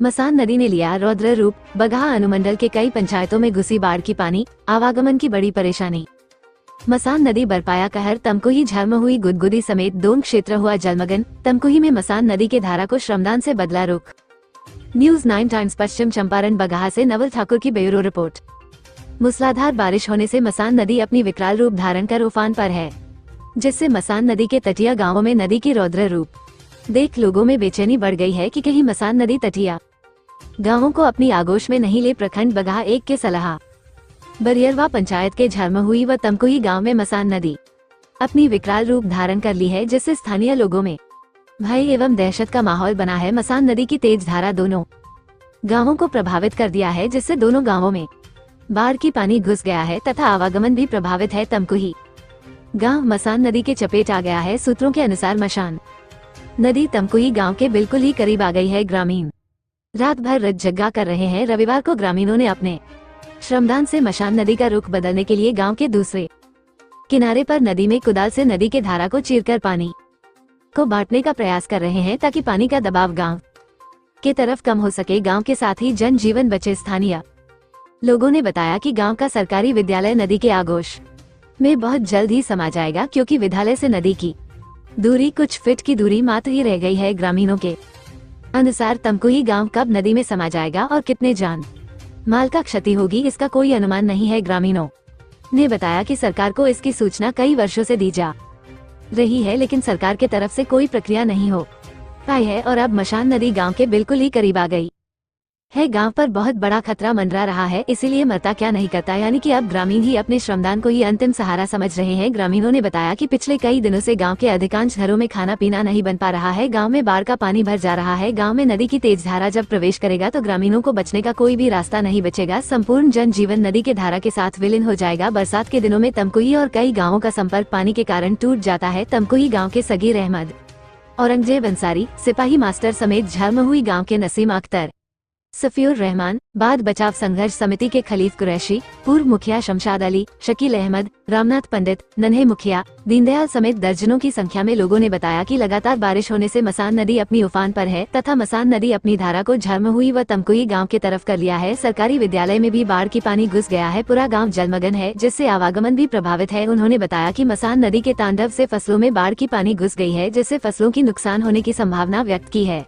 मसान नदी ने लिया रौद्र रूप। बगहा अनुमंडल के कई पंचायतों में घुसी बाढ़ की पानी, आवागमन की बड़ी परेशानी। मसान नदी बरपाया कहर। तमकुही झर्म हुई गुदगुदी समेत दोन क्षेत्र हुआ जलमग्न। तमकुही में मसान नदी के धारा को श्रमदान से बदला रुख। न्यूज़ 9 टाइम्स पश्चिम चंपारण बगहा से नवल ठाकुर की ब्यूरो रिपोर्ट। मूसलाधार बारिश होने से मसान नदी अपनी विकराल रूप धारण कर उफान पर है, जिससे मसान नदी के तटीय गांवों में नदी की रौद्र रूप देख लोगों में बेचैनी बढ़ गई है कि कहीं मसान नदी तटीय गांवों को अपनी आगोश में नहीं ले। प्रखंड बगहा 1 के सलाहा बरियरवा पंचायत के झर्म हुई व तमकुही गांव में मसान नदी अपनी विकराल रूप धारण कर ली है, जिससे स्थानीय लोगों में भय एवं दहशत का माहौल बना है। मसान नदी की तेज धारा दोनों गांवों को प्रभावित कर दिया है, जिससे दोनों गांवों में बाढ़ की पानी घुस गया है तथा आवागमन भी प्रभावित है। तमकुही गांव मसान नदी के चपेट आ गया है। सूत्रों के अनुसार मसान नदी तमकुही गांव के बिल्कुल ही करीब आ गई है। ग्रामीण रात भर रत जग्गा कर रहे हैं। रविवार को ग्रामीणों ने अपने श्रमदान से मसान नदी का रुख बदलने के लिए गांव के दूसरे किनारे पर नदी में कुदाल से नदी के धारा को चीरकर पानी को बांटने का प्रयास कर रहे हैं, ताकि पानी का दबाव गांव के तरफ कम हो सके। गांव के साथ ही जन जीवन बचे। स्थानीय लोगों ने बताया कि गांव का सरकारी विद्यालय नदी के आगोश में बहुत जल्द ही समा जाएगा, क्योंकि विद्यालय से नदी की दूरी कुछ फीट की दूरी मात्र ही रह गई है। ग्रामीणों के अनुसार तमकुही गांव कब नदी में समा जाएगा और कितने जान माल का क्षति होगी, इसका कोई अनुमान नहीं है। ग्रामीणों ने बताया कि सरकार को इसकी सूचना कई वर्षों से दी जा रही है, लेकिन सरकार के तरफ से कोई प्रक्रिया नहीं हो पाई है और अब मसान नदी गांव के बिल्कुल ही करीब आ गई है। गांव पर बहुत बड़ा खतरा मंडरा रहा है, इसीलिए मरता क्या नहीं करता, यानी कि अब ग्रामीण ही अपने श्रमदान को ही अंतिम सहारा समझ रहे हैं। ग्रामीणों ने बताया कि पिछले कई दिनों से गांव के अधिकांश घरों में खाना पीना नहीं बन पा रहा है। गांव में बाढ़ का पानी भर जा रहा है। गांव में नदी की तेज धारा जब प्रवेश करेगा तो ग्रामीणों को बचने का कोई भी रास्ता नहीं बचेगा। संपूर्ण जनजीवन नदी के धारा के साथ विलीन हो जाएगा। बरसात के दिनों में तमकुही और कई गाँवों का संपर्क पानी के कारण टूट जाता है। तमकुही गाँव के सगीर अहमद, औरंगजेब अंसारी, सिपाही मास्टर समेत झर्म हुई गाँव के नसीम अख्तर, सफीउर रहमान, बाद बचाव संघर्ष समिति के खलीफ कुरैशी, पूर्व मुखिया शमशाद अली, शकील अहमद, रामनाथ पंडित, नन्हे मुखिया, दीनदयाल समेत दर्जनों की संख्या में लोगों ने बताया कि लगातार बारिश होने से मसान नदी अपनी उफान पर है तथा मसान नदी अपनी धारा को झर्म हुई व तमकुही गांव की तरफ कर लिया है। सरकारी विद्यालय में भी बाढ़ की पानी घुस गया है। पूरा गाँव जलमग्न है, जिससे आवागमन भी प्रभावित है। उन्होंने बताया कि मसान नदी के तांडव से फसलों में बाढ़ की पानी घुस गई है, जिससे फसलों की नुकसान होने की संभावना व्यक्त की है।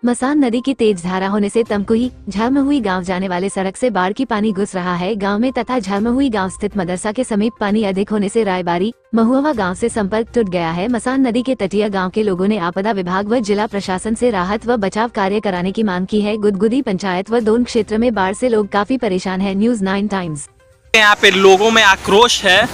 मसान नदी की तेज धारा होने से तमकुही झर्म हुई गांव जाने वाले सड़क से बाढ़ की पानी घुस रहा है। गांव में तथा झर्म हुई गांव स्थित मदरसा के समीप पानी अधिक होने से रायबारी, महुआ गांव से संपर्क टूट गया है। मसान नदी के तटीय गांव के लोगों ने आपदा विभाग व जिला प्रशासन से राहत व बचाव कार्य कराने की मांग की है। गुदगुदी पंचायत व दोन क्षेत्र में बाढ़ से लोग काफी परेशान है। News 9 times. यहाँ पे लोगों में आक्रोश है,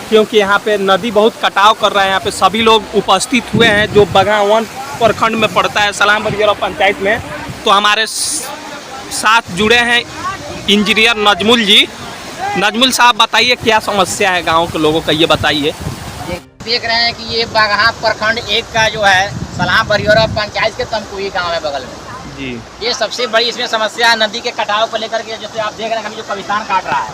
क्योंकि यहाँ पे नदी बहुत कटाव कर रहा है। यहाँ पे सभी लोग उपस्थित हुए हैं जो बगहा प्रखंड में पड़ता है, सलाम बरियरवा पंचायत में। तो हमारे साथ जुड़े हैं इंजीनियर नजमुल जी। नजमुल साहब, बताइए क्या समस्या है गांव के लोगों का, ये बताइए। देख रहे हैं कि ये बगहा प्रखंड 1 का जो है सलाम बरियरवा पंचायत के तमकुही गांव है बगल में जी। ये सबसे बड़ी इसमें समस्या है नदी के कटाव को लेकर के। जैसे आप देख रहे हैं अभी जो कब्रिस्तान काट रहा है,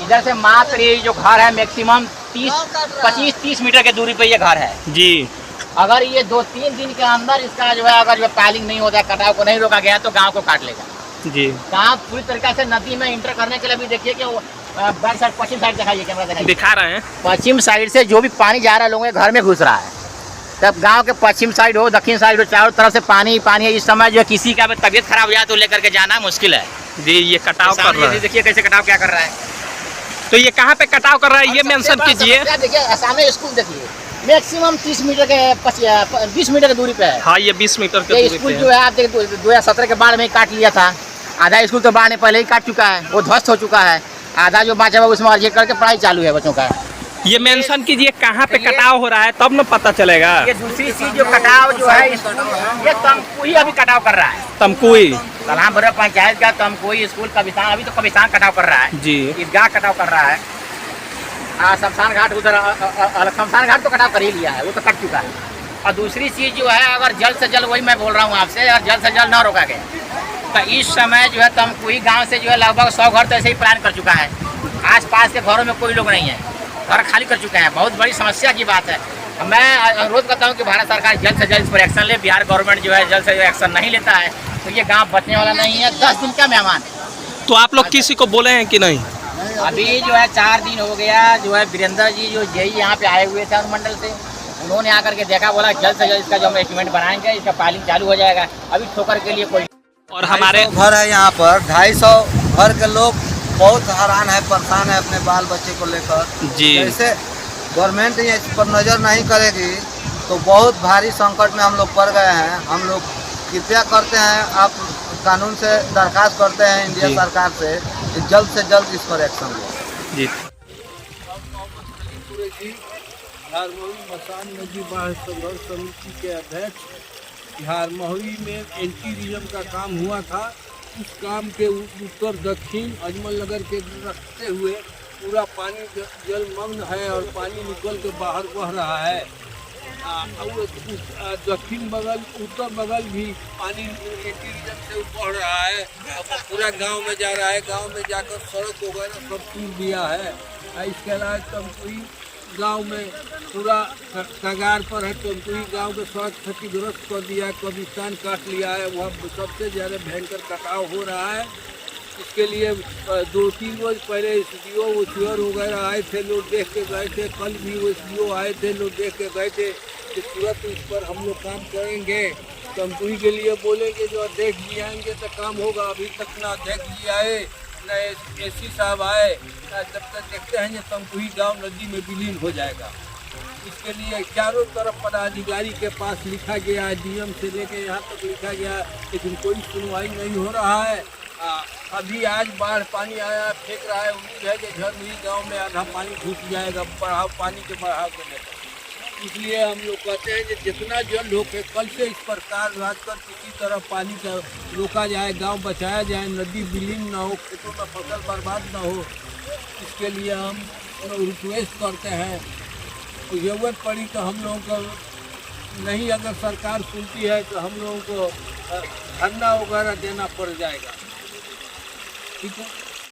इधर से मात्र ये जो घर है मैक्सिमम 25-30 मीटर के दूरी पे ये घर है जी। अगर ये 2-3 दिन के अंदर इसका जो है अगर जो पाइलिंग नहीं होता है, कटाव को नहीं रोका गया तो गांव को काट लेगा जी। गांव पूरी तरीके से नदी में इंटर करने के लिए भी देखिए कि बैक साइड पश्चिम साइड दिखाइए, कैमरा दिखा रहे हैं। पश्चिम साइड से जो भी पानी जा रहा है लोगों के घर में घुस रहा है। तब गांव के पश्चिम साइड हो, दक्षिण साइड हो, चारों तरफ से पानी ही पानी है। इस समय जो किसी का तबीयत खराब हो जाए तो लेकर के जाना मुश्किल है जी। ये कटाव कर रहा है, देखिए कैसे कटाव क्या कर रहा है। तो ये कहाँ पे कटाव कर रहा है, ये मेंशन कीजिए। देखिए सामने स्कूल देखिए, मैक्सिमम 30 मीटर के 20 मीटर की दूरी पे है। हाँ, ये 20 मीटर के दूरी स्कूल जो है आप देखिए 2017 के बाढ़ में ही काट लिया था। आधा स्कूल तो बाढ़ ने पहले ही काट चुका है, वो ध्वस्त हो चुका है। आधा जो बचा हुआ उसमें अर्जी करके पढ़ाई चालू है बच्चों का। ये मेंशन कीजिए कहाँ पे कटाव हो रहा है, तब न पता चलेगा। ये दूसरी चीज जो कटाव जो है ये तमकुही अभी कटाव कर रहा है। तमकुही सलाम बरियरवा पंचायत का तमकुही स्कूल कब्रिस्तान, अभी तो कब्रिस्तान कटाव कर रहा है जी। ईदगाह कटाव कर रहा है। शमशान घाट उधर शमशान घाट तो कटाव कर ही लिया है, वो तो कट चुका है। और दूसरी चीज जो है अगर जल्द से जल्द, वही मैं बोल रहा हूँ आपसे, अगर जल्द से जल्द ना रोका गया तो इस समय जो है तमकुही गांव से जो है लगभग 100 घर तो ऐसे ही प्लान कर चुका है। आसपास के घरों में कोई लोग नहीं है, घर खाली कर चुके हैं। बहुत बड़ी समस्या की बात है। मैं अनुरोध करता हूँ कि भारत सरकार जल्द से जल्द इस पर एक्शन ले। बिहार गवर्नमेंट जो है जल्द से जल्द एक्शन नहीं लेता है तो ये गांव बचने वाला नहीं है। 10 दिन का मेहमान। तो आप लोग किसी को बोले हैं कि नहीं? अभी जो है 4 दिन हो गया, जो है वीरेंद्र जी जो यही यहाँ पे आए हुए थे अनुमंडल से, उन्होंने आकर के देखा, बोला जल्द से जल्द इसका जो हम एस्टिमेट बनाएंगे, इसका पालिंग चालू हो जाएगा। अभी ठोकर के लिए कोई और हमारे घर है यहाँ पर 250 घर के लोग बहुत हैरान है, परेशान है अपने बाल बच्चे को लेकर जी। जैसे गवर्नमेंट इस पर नज़र नहीं करेगी तो बहुत भारी संकट में हम लोग पड़ गए हैं। हम लोग कृपया करते हैं, आप कानून से दरखास्त करते हैं इंडिया जी। सरकार से जल्द इस पर एक्शन लो। जी हारमोही मसान नदी बाढ़ संघर्ष समिति के अध्यक्ष। हारमोही में एंटी रिजम का काम हुआ था। उस काम के उत्तर दक्षिण अजमल नगर के रखते हुए पूरा पानी जलमग्न है और पानी निकल के बाहर बह रहा है। दक्षिण बगल उत्तर बगल भी पानी एंटी रिजम से बढ़ रहा है, पूरा गांव में जा रहा है। गांव में जाकर सड़क वगैरह सब टूट दिया है। इसके अलावा तमकुही गांव में पूरा कगार पर है। तमकुही गांव के सड़क क्षतिग्रस्त कर दिया है, कब्रिस्तान काट लिया है। वहाँ सबसे ज़्यादा भयंकर कटाव हो रहा है। इसके लिए 2-3 रोज पहले एसडीओ ओसीआर वगैरह आए थे, लोग देख के गए थे। कल भी वो एसडीओ आए थे, लोग देख के गए थे कि तुरंत इस पर हम लोग काम करेंगे। तमकुही के लिए बोलेंगे, जो अध्यक्ष जी आएंगे तो काम होगा। अभी तक ना अध्यक्ष जी आए न एसी साहब आए। जब तक देखते हैं कि तमकुही गांव नदी में विलीन हो जाएगा। इसके लिए चारों तरफ पदाधिकारी के पास लिखा गया है, डीएम से लेके यहाँ तक लिखा गया है, लेकिन कोई सुनवाई नहीं हो रहा है। अभी आज बाढ़ पानी आया, फेंक रहा है। उम्मीद है कि झरमुही गांव में आधा पानी घुस जाएगा बढ़ाव पानी के बढ़ाव के लेकर। इसलिए हम लोग कहते हैं कि जितना जल्द हो के कल से इस पर कार्य कर किसी तरह पानी का रोका जाए, गांव बचाया जाए, नदी विलीन ना हो, खेतों में फसल बर्बाद ना हो। इसके लिए हम रिक्वेस्ट करते हैं। जरूरत पड़ी तो हम लोगों को नहीं, अगर सरकार सुनती है तो हम लोगों को धरना वगैरह देना पड़ जाएगा। ठीक है।